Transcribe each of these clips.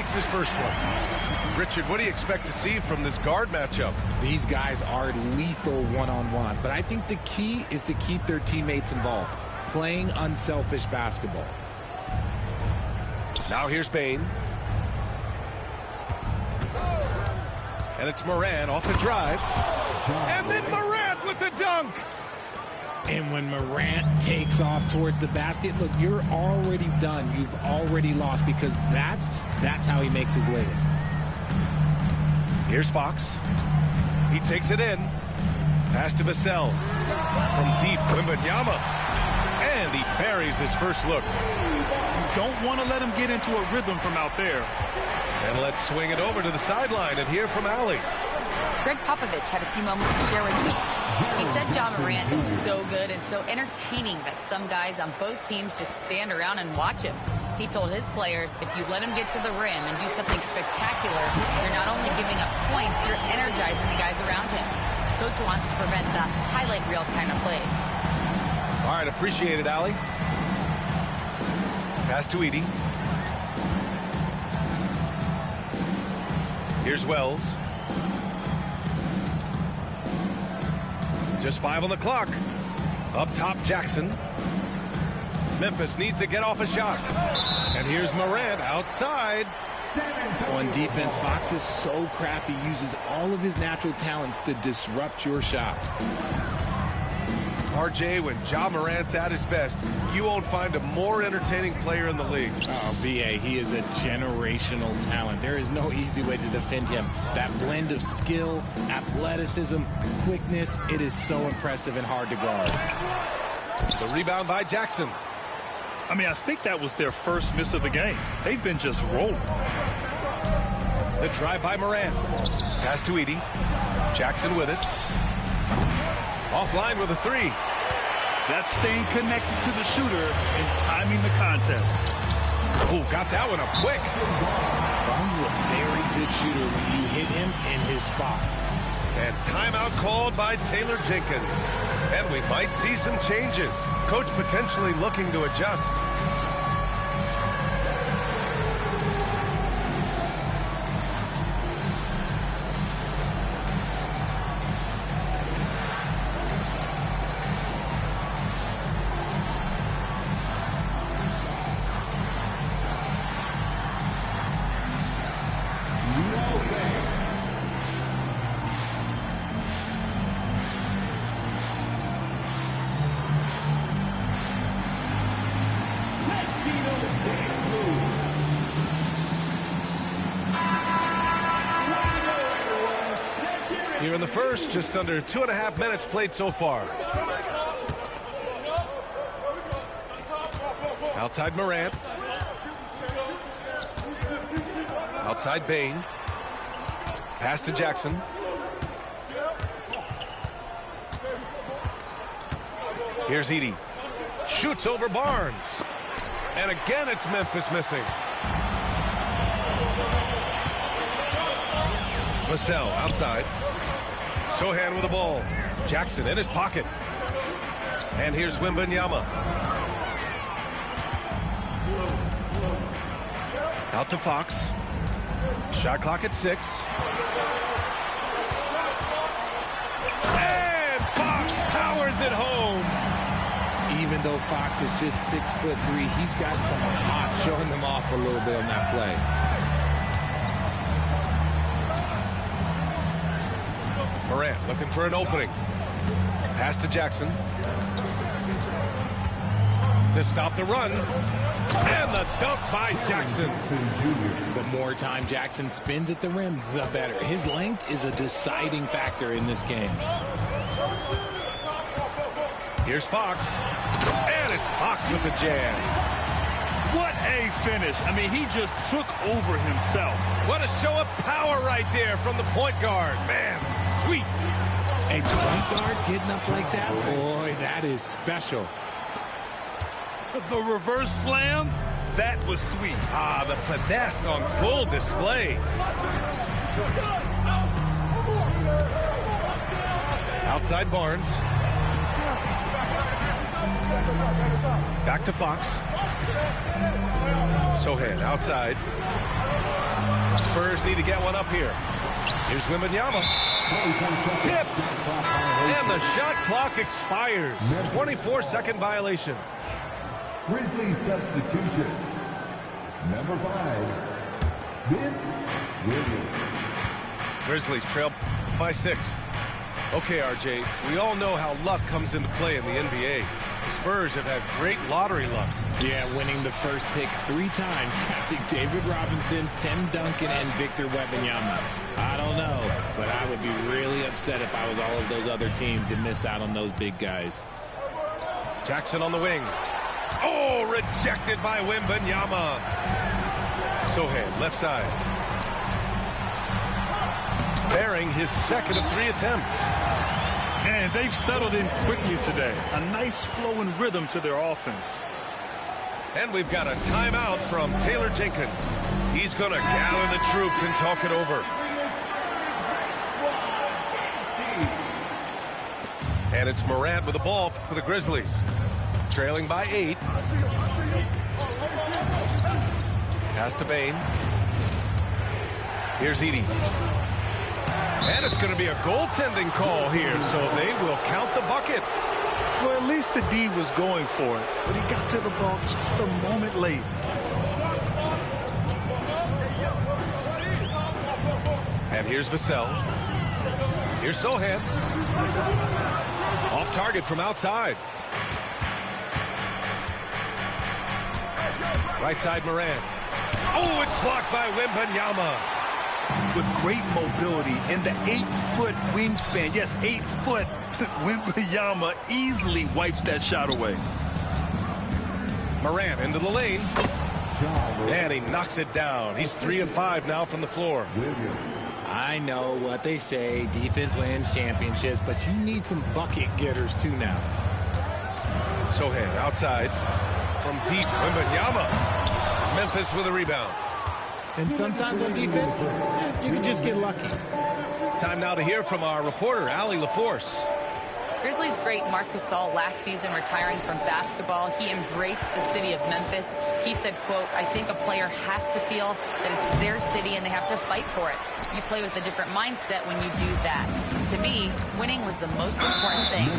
makes his first one. Richard, what do you expect to see from this guard matchup? These guys are lethal one-on-one, but I think the key is to keep their teammates involved, playing unselfish basketball. Now here's Bane. And it's Morant off the drive. And then Morant with the dunk. And when Morant takes off towards the basket, look, you're already done. You've already lost, because that's how he makes his living. Here's Fox. He takes it in. Pass to Vassell. From deep, Wembanyama. And he buries his first look. You don't want to let him get into a rhythm from out there. And let's swing it over to the sideline and hear from Allie. Greg Popovich had a few moments to share with me. He said Ja Morant is so good and so entertaining that some guys on both teams just stand around and watch him. He told his players, if you let him get to the rim and do something spectacular, you're not only giving up points, you're energizing the guys around him. Coach wants to prevent the highlight reel kind of plays. All right, appreciate it, Allie. Pass to Edey. Here's Wells. Just 5 on the clock. Up top, Jackson. Memphis needs to get off a shot. And here's Morant outside. On defense, Fox is so crafty, uses all of his natural talents to disrupt your shot. RJ, when Ja Morant's at his best, you won't find a more entertaining player in the league. Oh, B.A., he is a generational talent. There is no easy way to defend him. That blend of skill, athleticism, quickness, it is so impressive and hard to guard. The rebound by Jackson. I mean, I think that was their first miss of the game. They've been just rolling. The drive by Morant. Pass to Edey. Jackson with it. Offline with a three. That's staying connected to the shooter and timing the contest. Oh, got that one up quick. Barnes is a very good shooter when you hit him in his spot. And timeout called by Taylor Jenkins. And we might see some changes. Coach potentially looking to adjust. Here in the first, just under 2.5 minutes played so far. Outside Morant. Outside Bane. Pass to Jackson. Here's Edey. Shoots over Barnes. And again, it's Memphis missing. Vassell outside. Sohan with the ball. Jackson in his pocket. And here's Wembanyama. Out to Fox. Shot clock at 6. And Fox powers it home. Even though Fox is just 6'3", he's got some hop, showing them off a little bit on that play. Morant looking for an opening. Pass to Jackson. To stop the run. And the dunk by Jackson. The more time Jackson spins at the rim, the better. His length is a deciding factor in this game. Here's Fox. And it's Fox with the jam. What a finish. I mean, he just took over himself. What a show of power right there from the point guard. Man, sweet. A point guard getting up like that? Boy, that is special. The reverse slam, that was sweet. Ah, the finesse on full display. Outside Barnes. Back to Fox. Sohan outside. Spurs need to get one up here. Here's Wembanyama. Tipped. And the shot clock expires. 24-second violation. Grizzlies substitution. Number 5, Vince Williams. Grizzlies trail by 6. Okay, RJ, we all know how luck comes into play in the NBA. The Spurs have had great lottery luck. Yeah, winning the first pick 3 times, drafting David Robinson, Tim Duncan, and Victor Wembanyama. I don't know, but I would be really upset if I was all of those other teams to miss out on those big guys. Jackson on the wing. Oh, rejected by Wembanyama. Sohan, left side. Bearing his second of 3 attempts. And they've settled in quickly today. A nice flow and rhythm to their offense. And we've got a timeout from Taylor Jenkins. He's going to gather the troops and talk it over. And it's Morant with the ball for the Grizzlies. Trailing by 8. Pass to Bane. Here's Edey. And it's going to be a goaltending call here, so they will count the bucket. Well, at least the D was going for it, but he got to the ball just a moment late. And here's Vassell. Here's Sohan. Off target from outside. Right side Morant. Oh, it's blocked by Wembanyama. With great mobility and the 8-foot wingspan, yes, 8 foot, Wembanyama easily wipes that shot away. Morant into the lane. And he knocks it down. He's 3 of 5 now from the floor. I know what they say, defense wins championships, but you need some bucket getters too now. Sohan outside from deep. Wembanyama. Memphis with a rebound. And sometimes on defense, you can just get lucky. Time now to hear from our reporter, Allie LaForce. Grizzlies great Marc Gasol last season retiring from basketball. He embraced the city of Memphis. He said, quote, I think a player has to feel that it's their city and they have to fight for it. You play with a different mindset when you do that. To me, winning was the most important thing.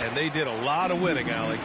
And they did a lot of winning, Allie.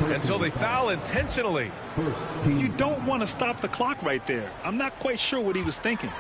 And so they foul intentionally. You don't want to stop the clock right there. I'm not quite sure what he was thinking.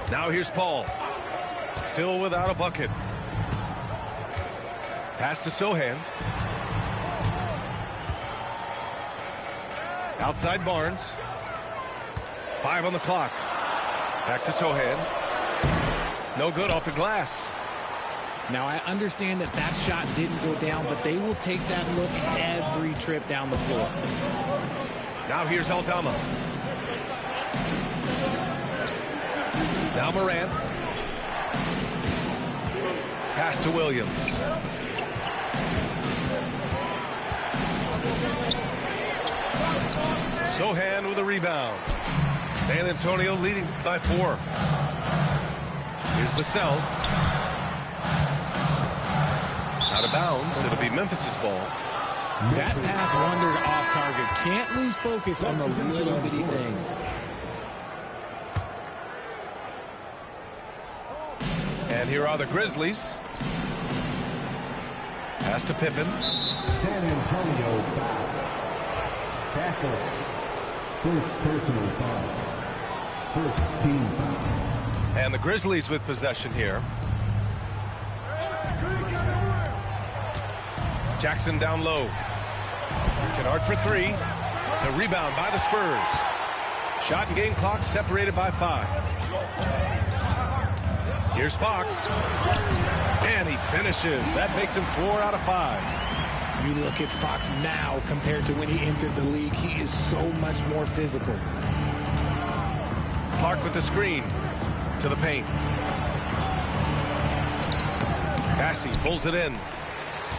Now here's Paul. Still without a bucket. Pass to Sohan. Outside Barnes. 5 on the clock. Back to Sohan. No good off the glass. Now, I understand that that shot didn't go down, but they will take that look every trip down the floor. Now here's Aldama. Now Morant. Pass to Williams. Sohan with a rebound. San Antonio leading by 4. Here's Vassell. Out of bounds. It'll be Memphis's ball. That pass wandered off target. Can't lose focus on the little bitty things. And here are the Grizzlies. Pass to Pippen. San Antonio foul. Tackle. First personal foul. First team foul. And the Grizzlies with possession here. Jackson down low. Kennard for 3. The rebound by the Spurs. Shot and game clock separated by 5. Here's Fox. And he finishes. That makes him 4 out of 5. You look at Fox now compared to when he entered the league. He is so much more physical. Clark with the screen to the paint. Bassey pulls it in.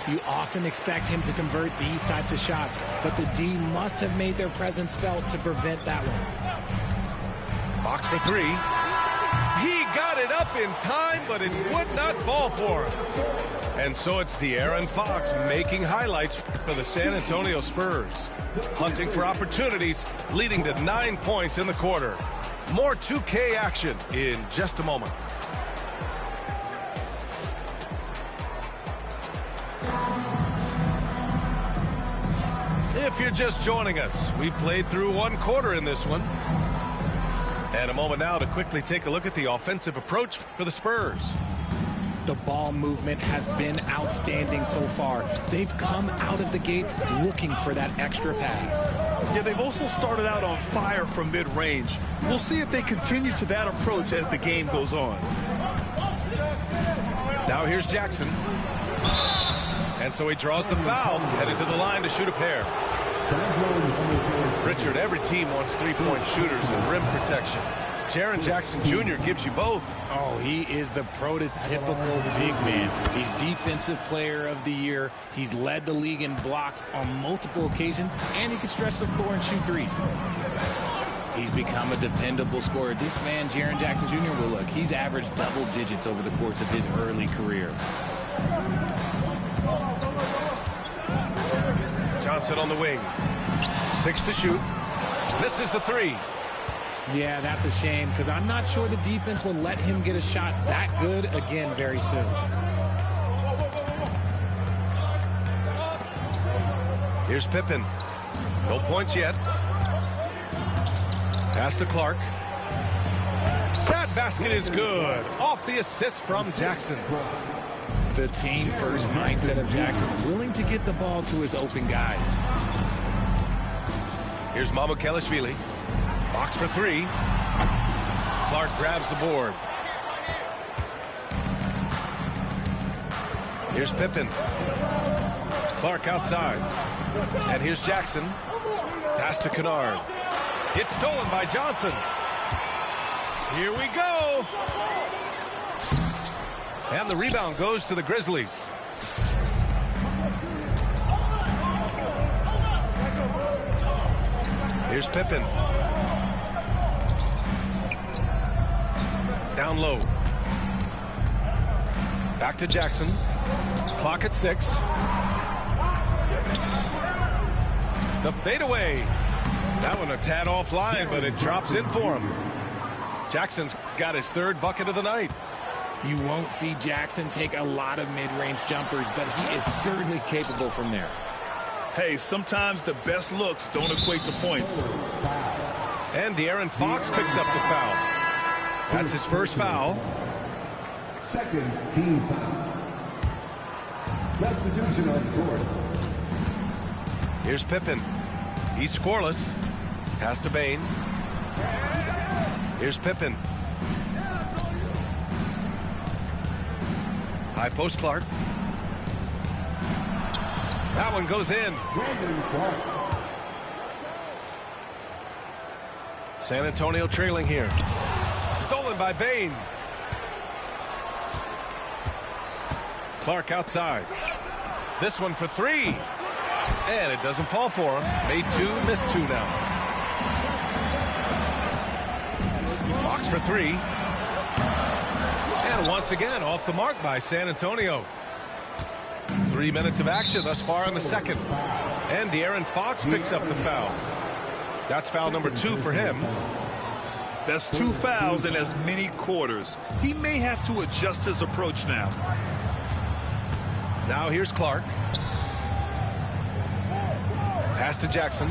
You often expect him to convert these types of shots, but the D must have made their presence felt to prevent that one. Fox for 3. He got it up in time, but it would not fall for him. And so it's De'Aaron Fox making highlights for the San Antonio Spurs. Hunting for opportunities, leading to 9 points in the quarter. More 2K action in just a moment. If you're just joining us, we played through 1 quarter in this one. And a moment now to quickly take a look at the offensive approach for the Spurs. The ball movement has been outstanding so far. They've come out of the gate looking for that extra pass. Yeah, they've also started out on fire from mid-range. We'll see if they continue to that approach as the game goes on. Now here's Jackson. And so he draws the foul, headed to the line to shoot a pair. Richard, every team wants 3-point shooters and rim protection. Jaren Jackson Jr. gives you both. Oh, he is the prototypical big man. He's Defensive Player of the Year. He's led the league in blocks on multiple occasions, and he can stretch the floor and shoot threes. He's become a dependable scorer. This man, Jaren Jackson Jr., well, look, he's averaged double digits over the course of his early career. Johnson on the wing. 6 to shoot. Misses the 3. Yeah, that's a shame because I'm not sure the defense will let him get a shot that good again very soon. Here's Pippen. No points yet. Pass to Clark. That basket is good. Off the assist from Jackson. The team-first mindset of Jackson, willing to get the ball to his open guys. Here's Mamukelashvili. Fox for 3. Clark grabs the board. Here's Pippen. Clark outside. And here's Jackson. Pass to Kennard. It's stolen by Johnson. Here we go. And the rebound goes to the Grizzlies. Here's Pippen. down low. Back to Jackson. Clock at 6. The fadeaway. That one a tad offline, but it drops in for him. Jackson's got his 3rd bucket of the night. You won't see Jackson take a lot of mid-range jumpers, but he is certainly capable from there. Hey, sometimes the best looks don't equate to points. And De'Aaron Fox picks up the foul. That's his first foul. 2nd team foul. Substitution on court. Here's Pippen. He's scoreless. Pass to Bane. Here's Pippen. High post Clark. That one goes in. San Antonio trailing here. Stolen by Bane. Clark outside. This one for 3. And it doesn't fall for him. Made 2, missed 2 now. Fox for 3. And once again, off the mark by San Antonio. 3 minutes of action thus far in the second. And De'Aaron Fox picks up the foul. That's foul number 2 for him. That's 2 fouls in as many quarters. He may have to adjust his approach now. Now here's Clark. Pass to Jackson.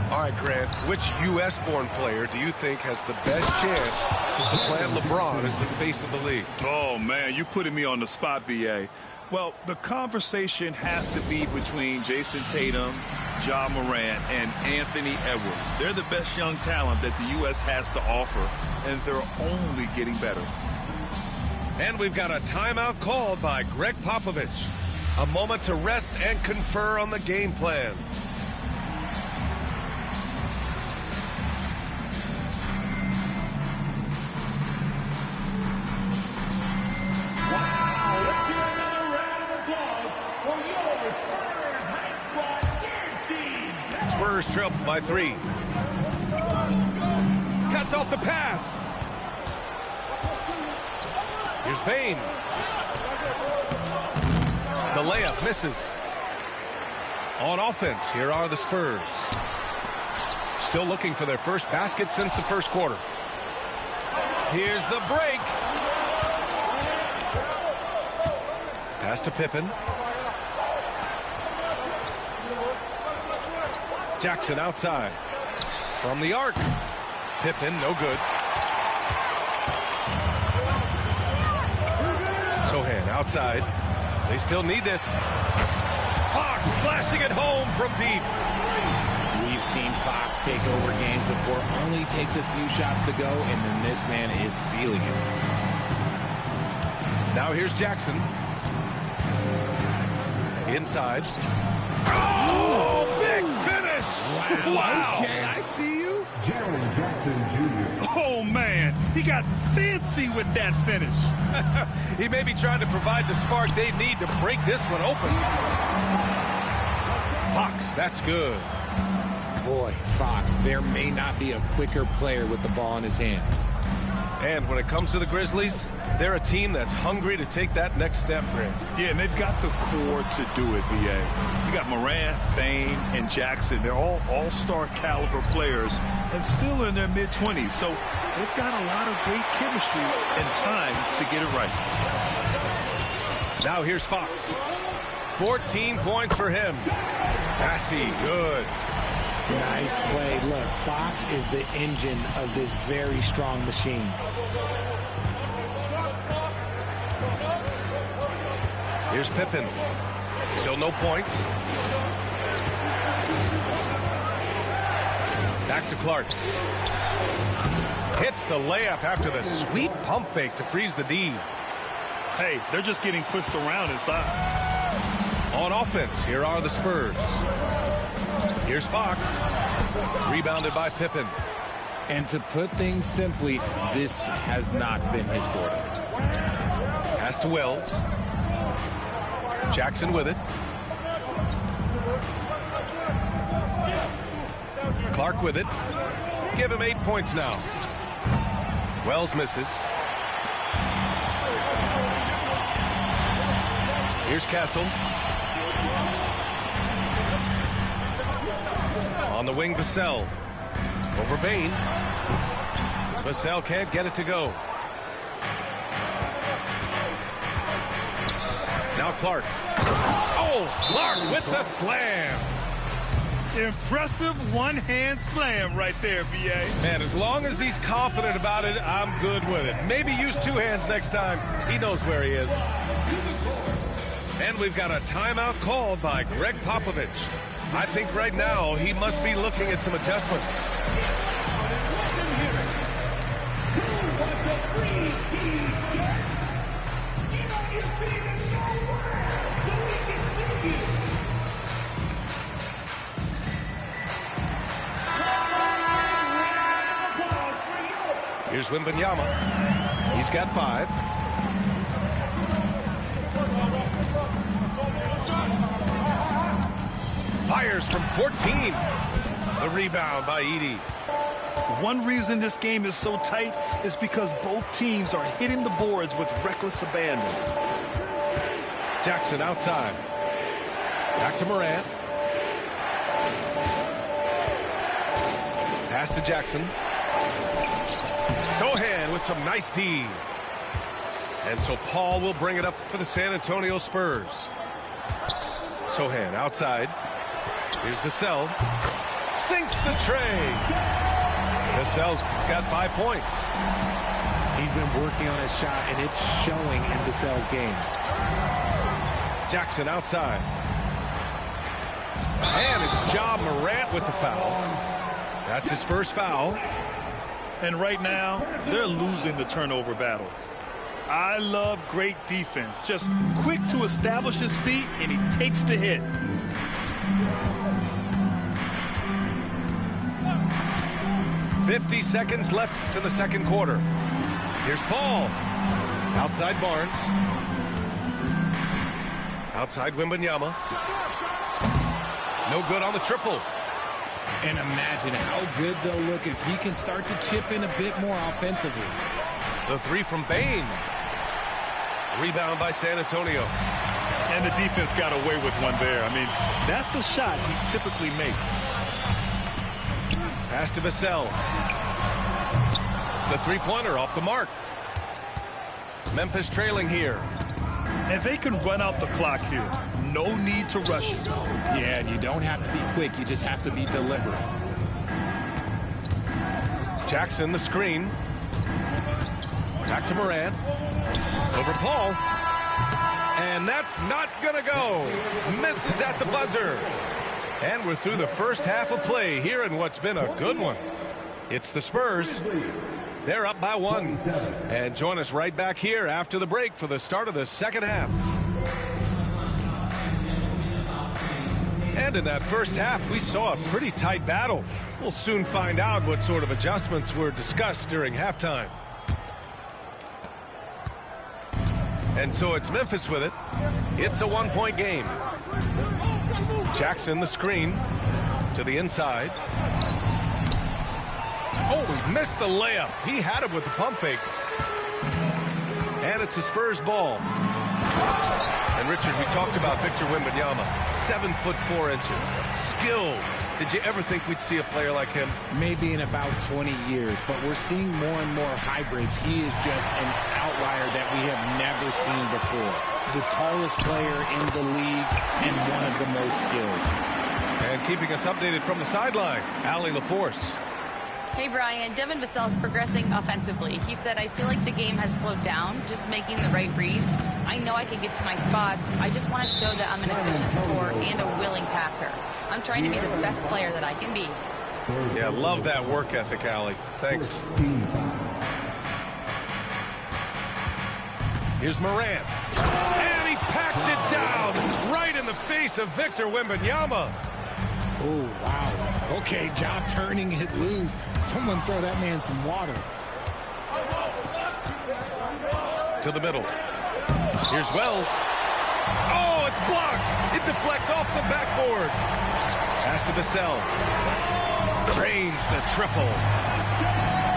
All right, Grant, which U.S.-born player do you think has the best chance to supplant LeBron as the face of the league? Oh, man, you putting me on the spot, B.A. Well, the conversation has to be between Jason Tatum, Ja Morant, and Anthony Edwards. They're the best young talent that the U.S. has to offer, and they're only getting better. And we've got a timeout called by Greg Popovich. A moment to rest and confer on the game plan. Spurs trail by 3. Cuts off the pass. Here's Bane. The layup misses. On offense, here are the Spurs. Still looking for their first basket since the first quarter. Here's the break. Pass to Pippen. Jackson outside. From the arc. Pippen, no good. Sohan outside. They still need this. Fox splashing it home from deep. We've seen Fox take over games before. Only takes a few shots to go, and then this man is feeling it. Now here's Jackson. Inside. Oh, big finish! Wow. Okay, I see you. Jaren Jackson Jr. Oh, man, he got fancy with that finish. He may be trying to provide the spark they need to break this one open. Fox, that's good. Boy, Fox, there may not be a quicker player with the ball in his hands. And when it comes to the Grizzlies, they're a team that's hungry to take that next step, Grant. Yeah, and they've got the core to do it, B.A. You got Morant, Bane, and Jackson. They're all all-star caliber players and still in their mid-20s. So they've got a lot of great chemistry and time to get it right. Now here's Fox. 14 points for him. Passy, good. Nice play. Look, Fox is the engine of this very strong machine. Here's Pippen. Still no points. Back to Clark. Hits the layup after the sweet pump fake to freeze the D. Hey, they're just getting pushed around inside. On offense, here are the Spurs. Here's Fox. Rebounded by Pippen. And to put things simply, this has not been his quarter. Pass to Wells. Jackson with it. Clark with it. give him 8 points now. Wells misses. Here's Castle. On the wing, Vassell. Over Bain. Vassell can't get it to go. Now Clark. Oh, Clark with the slam. Impressive one-hand slam right there, B.A. Man, as long as he's confident about it, I'm good with it. Maybe use 2 hands next time. He knows where he is. And we've got a timeout called by Greg Popovich. I think right now he must be looking at some adjustments. Here's Wembanyama. He's got 5. Fires from 14. The rebound by Edey. One reason this game is so tight is because both teams are hitting the boards with reckless abandon. Jackson outside. Back to Morant. Pass to Jackson. Sochan with some nice D. And so Paul will bring it up for the San Antonio Spurs. Sochan outside. Here's Vassell. Sinks the tray. Vassell's got 5 points. He's been working on his shot, and it's showing in Vassell's game. Jackson outside. And it's Ja Morant with the foul. That's his first foul. And right now, they're losing the turnover battle. I love great defense. Just quick to establish his feet, and he takes the hit. .50 left in the second quarter. Here's Paul. Outside Barnes. Outside Wembanyama. No good on the triple. And imagine how good they'll look if he can start to chip in a bit more offensively. The 3 from Bain. Rebound by San Antonio. And the defense got away with one there. I mean, that's a shot he typically makes. Pass to Vassell. The 3-pointer off the mark. Memphis trailing here. And they can run out the clock here. No need to rush it. Yeah, and you don't have to be quick. You just have to be deliberate. Jackson, the screen. Back to Morant. Over Paul. And that's not going to go. Misses at the buzzer. And we're through the first half of play here in what's been a good one. It's the Spurs. They're up by 1. And join us right back here after the break for the start of the second half. And in that first half, we saw a pretty tight battle. We'll soon find out what sort of adjustments were discussed during halftime. And so it's Memphis with it. It's a 1-point game. Jackson, the screen to the inside. Oh, he missed the layup. He had it with the pump fake. And it's a Spurs ball. And Richard, we talked about Victor Wembanyama, 7'4". Skilled. Did you ever think we'd see a player like him? Maybe in about 20 years, but we're seeing more and more hybrids. He is just an outlier that we have never seen before. The tallest player in the league and one of the most skilled. And keeping us updated from the sideline, Allie LaForce. Hey, Brian. Devin Vassell's progressing offensively. He said, I feel like the game has slowed down, just making the right reads. I know I can get to my spots. I just want to show that I'm an efficient scorer and a willing passer. I'm trying to be the best player that I can be. Yeah, love that work ethic, Allie. Thanks. Here's Morant. And he packs it down right in the face of Victor Wembanyama. Oh, wow. Okay, Ja turning it loose. Someone throw that man some water. To the middle. Here's Wells. Oh, it's blocked. It deflects off the backboard. Pass to Vassell. Drains the triple.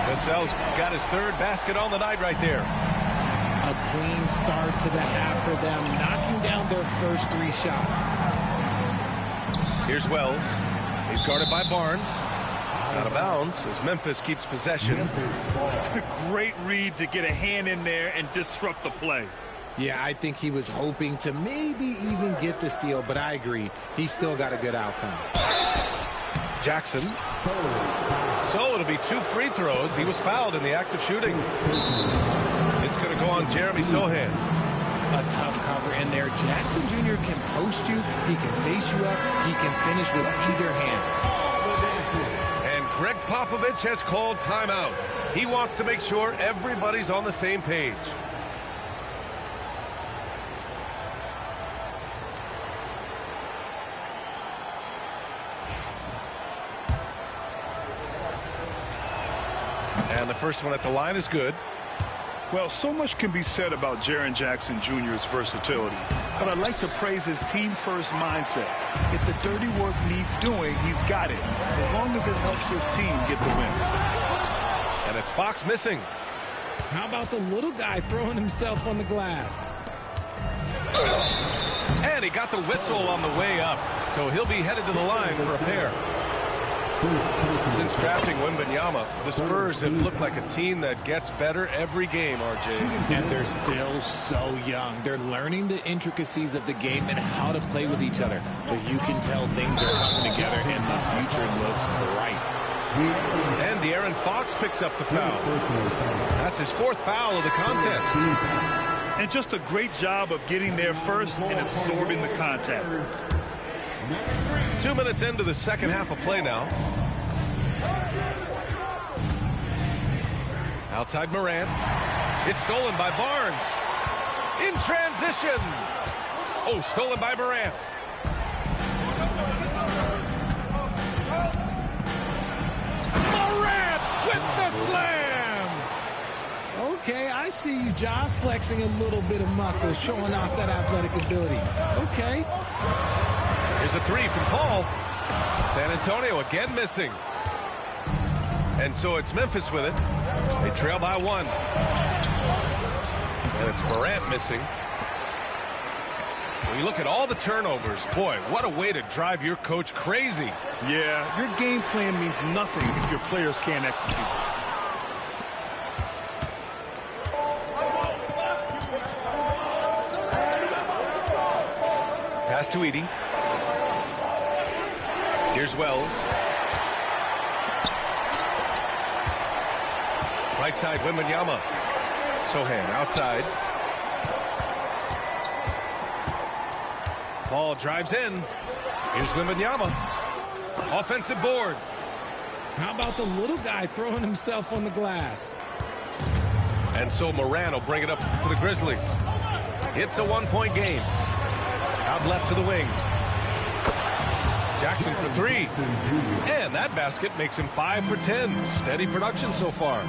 Cassell's got his third basket on the night right there. A clean start to the half for them, knocking down their first 3 shots. Here's Wells. He's guarded by Barnes. Out of bounds as Memphis keeps possession. Great read to get a hand in there and disrupt the play. Yeah, I think he was hoping to maybe even get the steal, but I agree. He still got a good outcome. Jackson. So it'll be 2 free throws. He was fouled in the act of shooting. It's going to go on Jeremy Sohan. A tough cover in there. Jackson Jr. can post you. He can face you up. He can finish with either hand. And Greg Popovich has called timeout. He wants to make sure everybody's on the same page. And the first one at the line is good. Well, so much can be said about Jaren Jackson Jr.'s versatility, but I'd like to praise his team-first mindset. If the dirty work needs doing, he's got it, as long as it helps his team get the win. And it's Fox missing. How about the little guy throwing himself on the glass? And he got the whistle on the way up, so he'll be headed to the line for a pair. Since drafting Wembanyama, the Spurs have looked like a team that gets better every game, RJ. And they're still so young. They're learning the intricacies of the game and how to play with each other. But you can tell things are coming together and the future looks bright. And De'Aaron Fox picks up the foul. That's his 4th foul of the contest. And just a great job of getting there first and absorbing the contact. 2 minutes into the second half of play now. Outside Morant. It's stolen by Barnes. In transition. Oh, stolen by Morant. Morant with the slam. Okay, I see you, Ja, flexing a little bit of muscle, showing off that athletic ability. Okay. Here's a 3 from Paul. San Antonio again missing. And so it's Memphis with it. They trail by 1. And it's Morant missing. When you look at all the turnovers, boy, what a way to drive your coach crazy. Yeah, your game plan means nothing if your players can't execute. Pass to Edey. Here's Wells. Right side, Wembanyama. Sohan outside. Paul drives in. Here's Wembanyama. Offensive board. How about the little guy throwing himself on the glass? And so Morant will bring it up for the Grizzlies. It's a 1-point game. Out left to the wing. Jackson for 3. And that basket makes him 5 for 10. Steady production so far.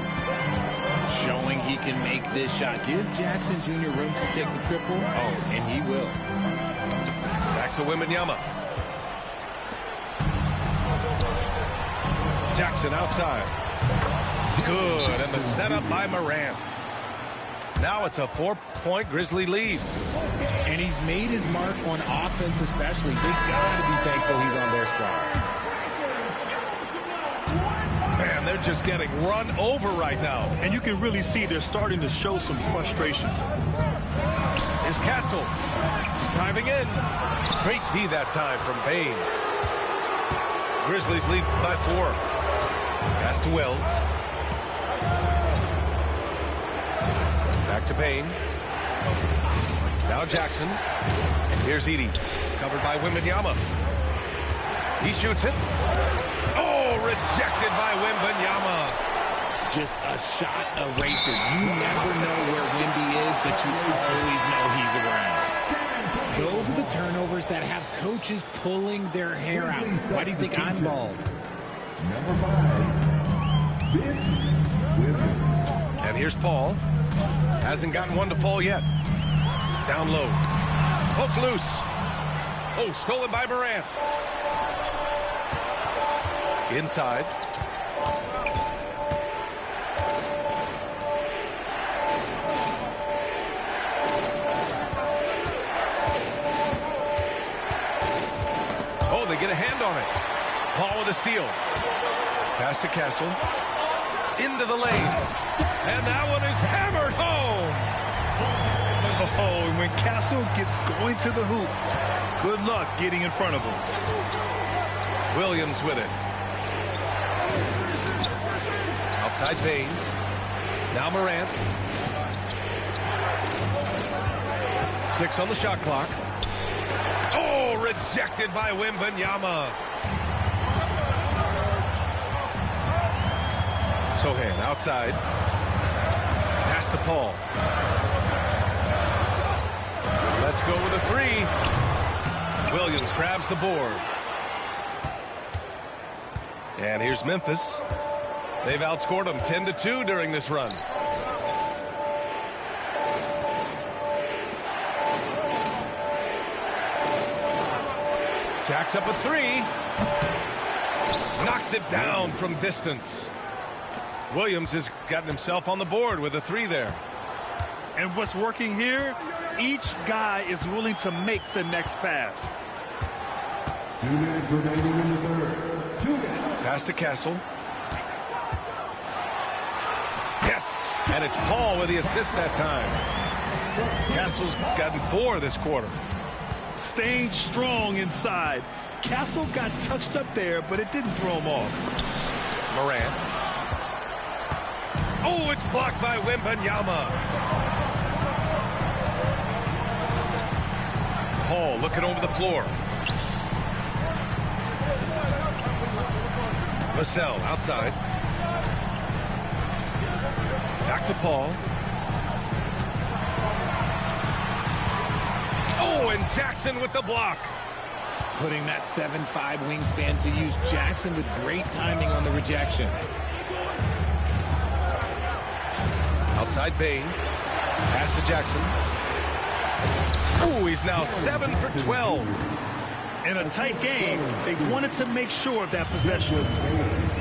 Showing he can make this shot. Give Jackson Jr. room to take the triple. Oh, and he will. Back to Wembanyama. Jackson outside. Good. And the setup by Morant. Now it's a 4-point Grizzly lead. And he's made his mark on offense especially. They got to be thankful he's on their squad. Man, they're just getting run over right now. And you can really see they're starting to show some frustration. Here's Castle. Driving in. Great D that time from Bane. Grizzlies lead by 4. Pass to Wells. Back to Bane. Now Jackson. Here's Edey. Covered by Wembanyama. He shoots it. Oh, rejected by Wembanyama. Just a shot eraser. You never know where Wemby is, but you always know he's around. Those are the turnovers that have coaches pulling their hair out. Why do you think I'm bald? Number 5, Vince Williams. And here's Paul. Hasn't gotten one to fall yet. Down low. Hook loose. Oh, stolen by Morant. Inside. Oh, they get a hand on it. Paul with a steal. Pass to Castle. Into the lane. And that one is hammered home. Oh, and when Castle gets going to the hoop, good luck getting in front of him. Williams with it. Outside Bain. Now Morant. 6 on the shot clock. Oh, rejected by Wembanyama. Sohan outside. Pass to Paul. Let's go with a 3. Williams grabs the board. And here's Memphis. They've outscored them 10-2 during this run. Jacks up a 3. Knocks it down from distance. Williams has gotten himself on the board with a 3 there. And what's working here, each guy is willing to make the next pass. 2 minutes remaining in the third. 2 minutes. Pass to Castle. Yes, and it's Paul with the assist that time. Castle's gotten 4 this quarter. Staying strong inside. Castle got touched up there, but it didn't throw him off. Morant. Oh, it's blocked by Wembanyama. Paul looking over the floor. Vassell outside. Back to Paul. Oh, and Jackson with the block. Putting that 7'5" wingspan to use. Jackson with great timing on the rejection. Outside Bain. Pass to Jackson. Oh, he's now 7 for 12. In a tight game, they wanted to make sure of that possession.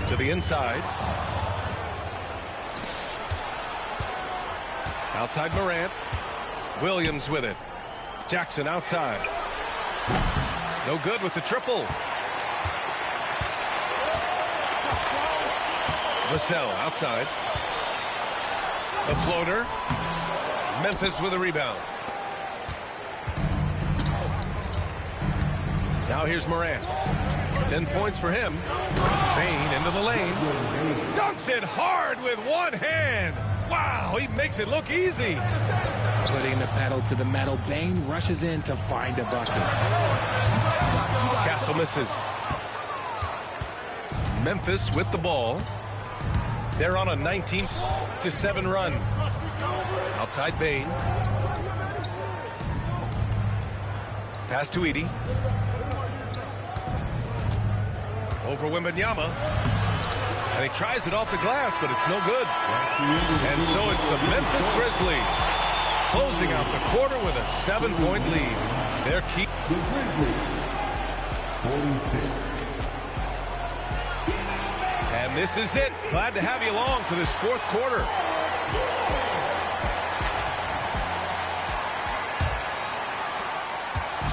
To the inside. Outside Morant. Williams with it. Jackson outside. No good with the triple. Vassell outside. The floater. Memphis with a rebound. Now here's Morant. 10 points for him. Bain into the lane. Dunks it hard with one hand. Wow, he makes it look easy. Putting the pedal to the metal. Bain rushes in to find a bucket. Castle misses. Memphis with the ball. They're on a 19-7 run. Outside Bain. Pass to Edey. Over Wembanyama. And he tries it off the glass, but it's no good. And so it's the Memphis Grizzlies closing out the quarter with a 7-point lead. Their key. The Grizzlies, 46. And this is it. Glad to have you along for this 4th quarter.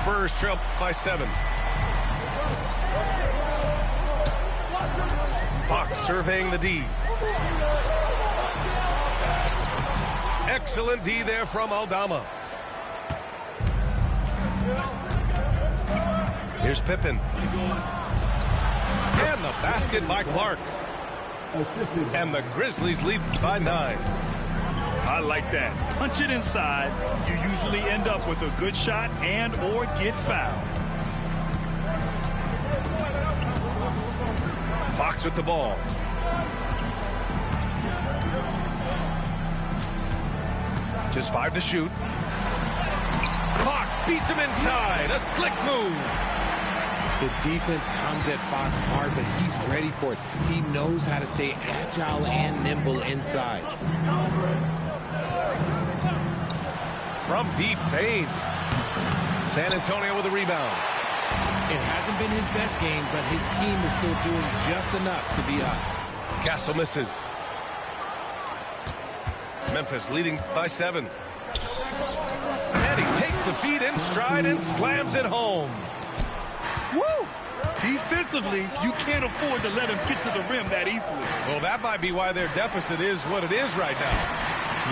Spurs trail by 7. Fox surveying the D. Excellent D there from Aldama. Here's Pippen. And the basket by Clark. Assisted. And the Grizzlies lead by 9. I like that. Punch it inside. You usually end up with a good shot and or get fouled. Fox with the ball. Just 5 to shoot. Fox beats him inside. A slick move. The defense comes at Fox hard, but he's ready for it. He knows how to stay agile and nimble inside. From deep, Bain. San Antonio with a rebound. It hasn't been his best game, but his team is still doing just enough to be up. Castle misses. Memphis leading by 7. And he takes the feed in stride and slams it home. Woo! Defensively, you can't afford to let him get to the rim that easily. Well, that might be why their deficit is what it is right now.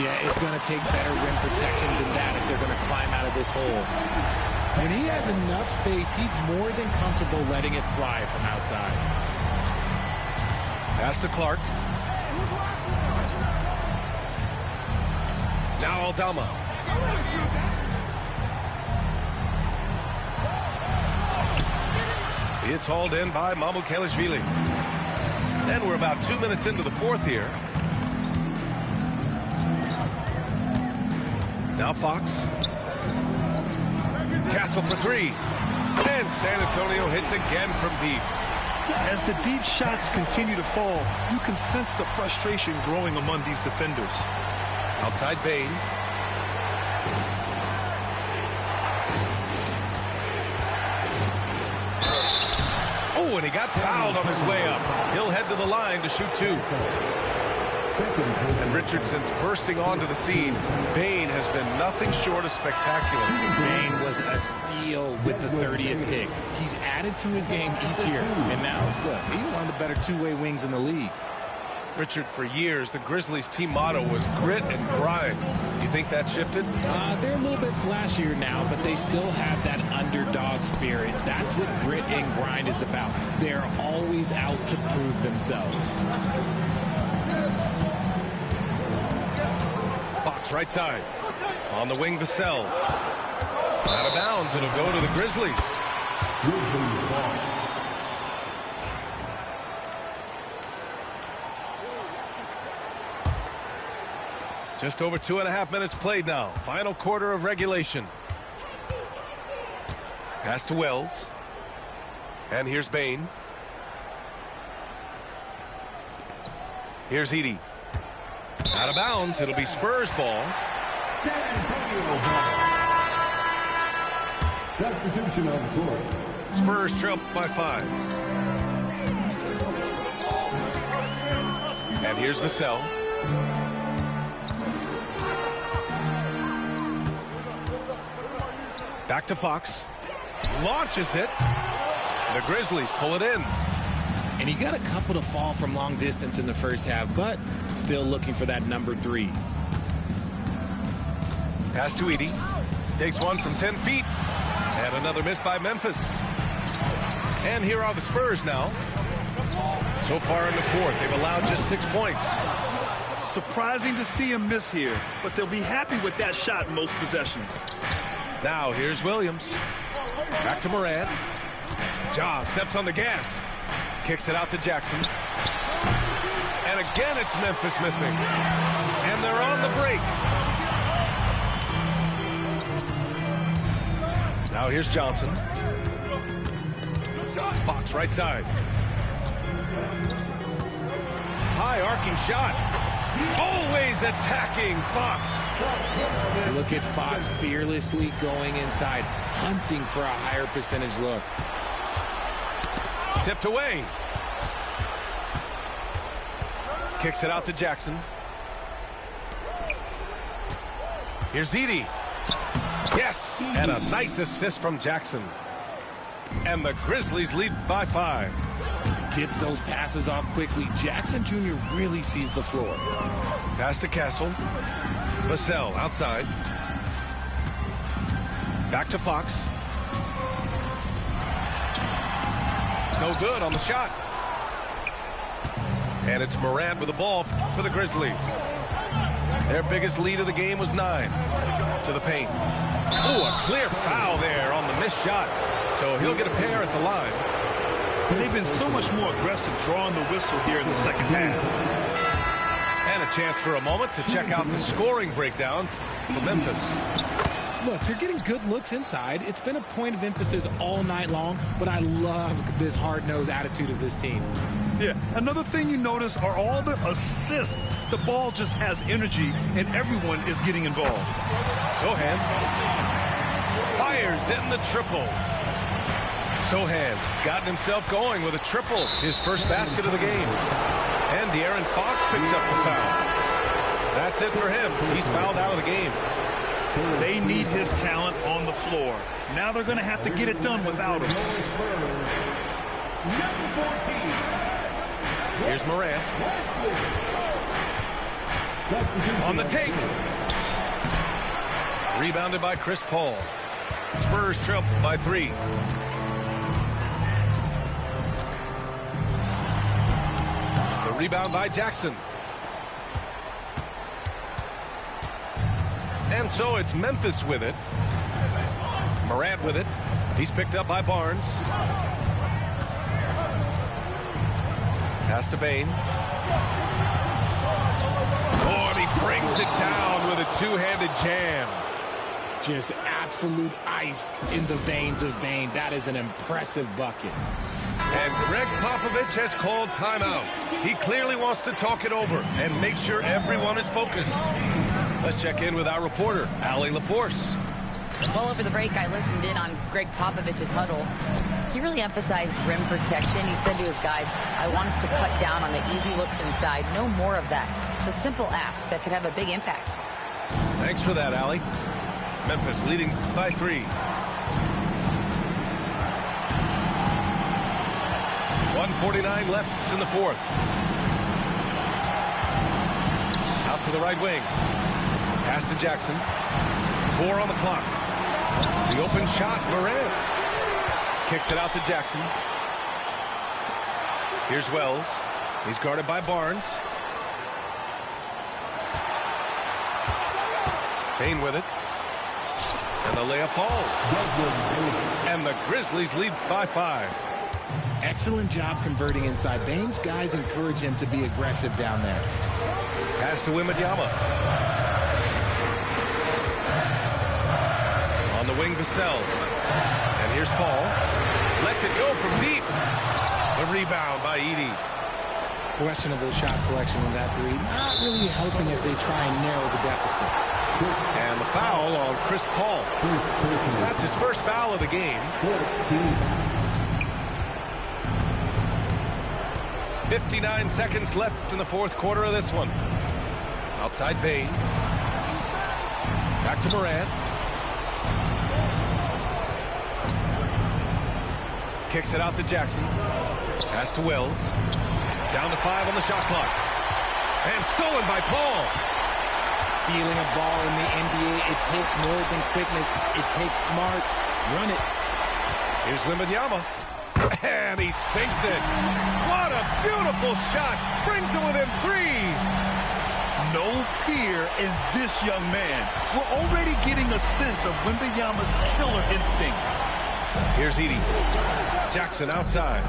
Yeah, it's going to take better rim protection than that if they're going to climb out of this hole. When he has enough space, he's more than comfortable letting it fly from outside. Pass to Clark. Now Aldama. It's hauled in by Mamukelashvili. And we're about 2 minutes into the fourth here. Now Fox. Castle for 3. And San Antonio hits again from deep. As the deep shots continue to fall, you can sense the frustration growing among these defenders. Outside Bane. Oh, and he got fouled on his way up. He'll head to the line to shoot 2. And Richardson's bursting onto the scene. Bane has been nothing short of spectacular. Bane was a steal with the 30th pick. He's added to his game each year. And now, look, he's one of the better two-way wings in the league. Richard, for years, the Grizzlies' team motto was grit and grind. You think that shifted? They're a little bit flashier now, but they still have that underdog spirit. That's what grit and grind is about. They're always out to prove themselves. Fox right side. On the wing, Vassell. Out of bounds. It'll go to the Grizzlies. Grizzlies ball. Just over 2.5 minutes played now. Final quarter of regulation. Pass to Wells. And here's Bane. Here's Edey. Out of bounds. It'll be Spurs ball. San Antonio ball. Substitution on the court. Spurs trail by 5. And here's Vassell. Back to Fox. Launches it. The Grizzlies pull it in. And he got a couple to fall from long distance in the first half, but still looking for that number 3. Pass to Edey. Takes one from 10 feet. And another miss by Memphis. And here are the Spurs now. So far in the fourth, they've allowed just 6 points. Surprising to see him miss here, but they'll be happy with that shot in most possessions. Now here's Williams. Back to Morant. Ja steps on the gas. Kicks it out to Jackson. And again it's Memphis missing. And they're on the break. Now here's Johnson. Fox right side. High arcing shot. Always attacking Fox. Look at Fox fearlessly going inside, hunting for a higher percentage look. Tipped away. Kicks it out to Jackson. Here's Edey. Yes, and a nice assist from Jackson. And the Grizzlies lead by 5. Gets those passes off quickly. Jackson Jr. really sees the floor. Pass to Castle. Vassell outside. Back to Fox. No good on the shot. And it's Morant with the ball for the Grizzlies. Their biggest lead of the game was 9. To the paint. Oh, a clear foul there on the missed shot. So he'll get a pair at the line. But they've been so much more aggressive drawing the whistle here in the second half. And a chance for a moment to check out the scoring breakdown for Memphis. Look, they're getting good looks inside. It's been a point of emphasis all night long, but I love this hard-nosed attitude of this team. Yeah, another thing you notice are all the assists. The ball just has energy, and everyone is getting involved. Sohan fires in the triple. Sohan's gotten himself going with a triple, his first basket of the game. And De'Aaron Fox picks up the foul. That's it for him. He's fouled out of the game. They need his talent on the floor. Now they're going to have to get it done without him. Here's Morant. On the take. Rebounded by Chris Paul. Spurs trail by 3. The rebound by Jackson. And so it's Memphis with it. Morant with it. He's picked up by Barnes. Pass to Bane. Oh, and he brings it down with a two-handed jam. Just absolute ice in the veins of Bane. That is an impressive bucket. And Greg Popovich has called timeout. He clearly wants to talk it over and make sure everyone is focused. Let's check in with our reporter, Allie LaForce. Well, over the break, I listened in on Greg Popovich's huddle. He really emphasized rim protection. He said to his guys, I want us to cut down on the easy looks inside. No more of that. It's a simple ask that could have a big impact. Thanks for that, Allie. Memphis leading by 3. 1:49 left in the fourth. Out to the right wing. Pass to Jackson. 4 on the clock. The open shot, Morant. Kicks it out to Jackson. Here's Wells. He's guarded by Barnes. Payne with it. And the layup falls. And the Grizzlies lead by 5. Excellent job converting inside. Bane's guys encourage him to be aggressive down there. Pass to Wembanyama. On the wing, Vassell. And here's Paul. Lets it go from deep. The rebound by Edey. Questionable shot selection in that 3. Not really helping as they try and narrow the deficit. And the foul on Chris Paul. That's his first foul of the game. 59 seconds left in the fourth quarter of this one. Outside Bane. Back to Morant. Kicks it out to Jackson. Pass to Wells. Down to 5 on the shot clock. And stolen by Paul. Stealing a ball in the NBA, it takes more than quickness. It takes smarts. Run it. Here's Wembanyama. And he sinks it. What a beautiful shot. Brings it within 3. No fear in this young man. We're already getting a sense of Wembanyama's killer instinct. Here's Edey. Jackson outside.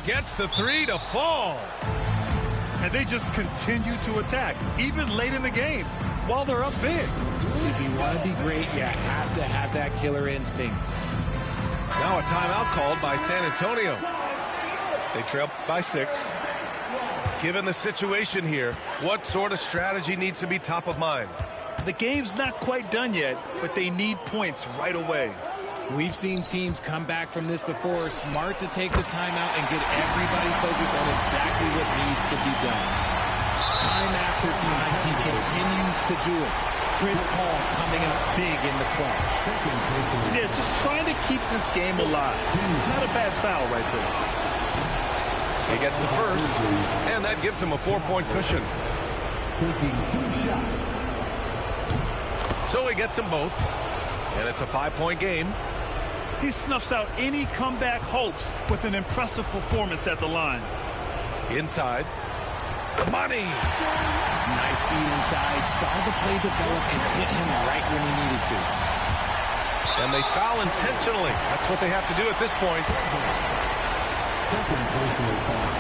Gets the 3 to fall. And they just continue to attack, even late in the game, while they're up big. If you want to be great, you have to have that killer instinct. Now a timeout called by San Antonio. They trail by 6. Given the situation here, what sort of strategy needs to be top of mind? The game's not quite done yet, but they need points right away. We've seen teams come back from this before. Smart to take the timeout and get everybody focused on exactly what needs to be done. Time after time, he continues to do it. Chris Paul coming up big in the clutch. Yeah, just trying to keep this game alive. Not a bad foul right there. He gets the first, and that gives him a 4-point cushion. So he gets them both, and it's a 5-point game. He snuffs out any comeback hopes with an impressive performance at the line. Inside. Money! Nice feed inside. Saw the play develop and hit him right when he needed to. And they foul intentionally. That's what they have to do at this point. Second personal foul.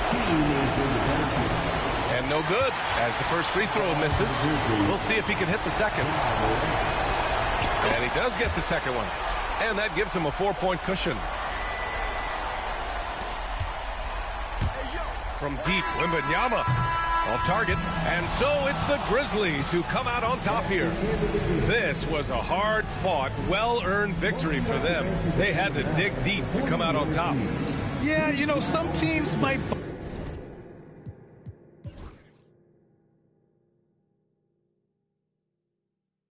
Team is in the penalty. And no good, as the first free throw misses. We'll see if he can hit the second. And he does get the second one. And that gives him a 4-point cushion. From deep, Wembanyama. Off target, and so it's the Grizzlies who come out on top here. This was a hard-fought, well-earned victory for them. They had to dig deep to come out on top. Yeah, you know, some teams might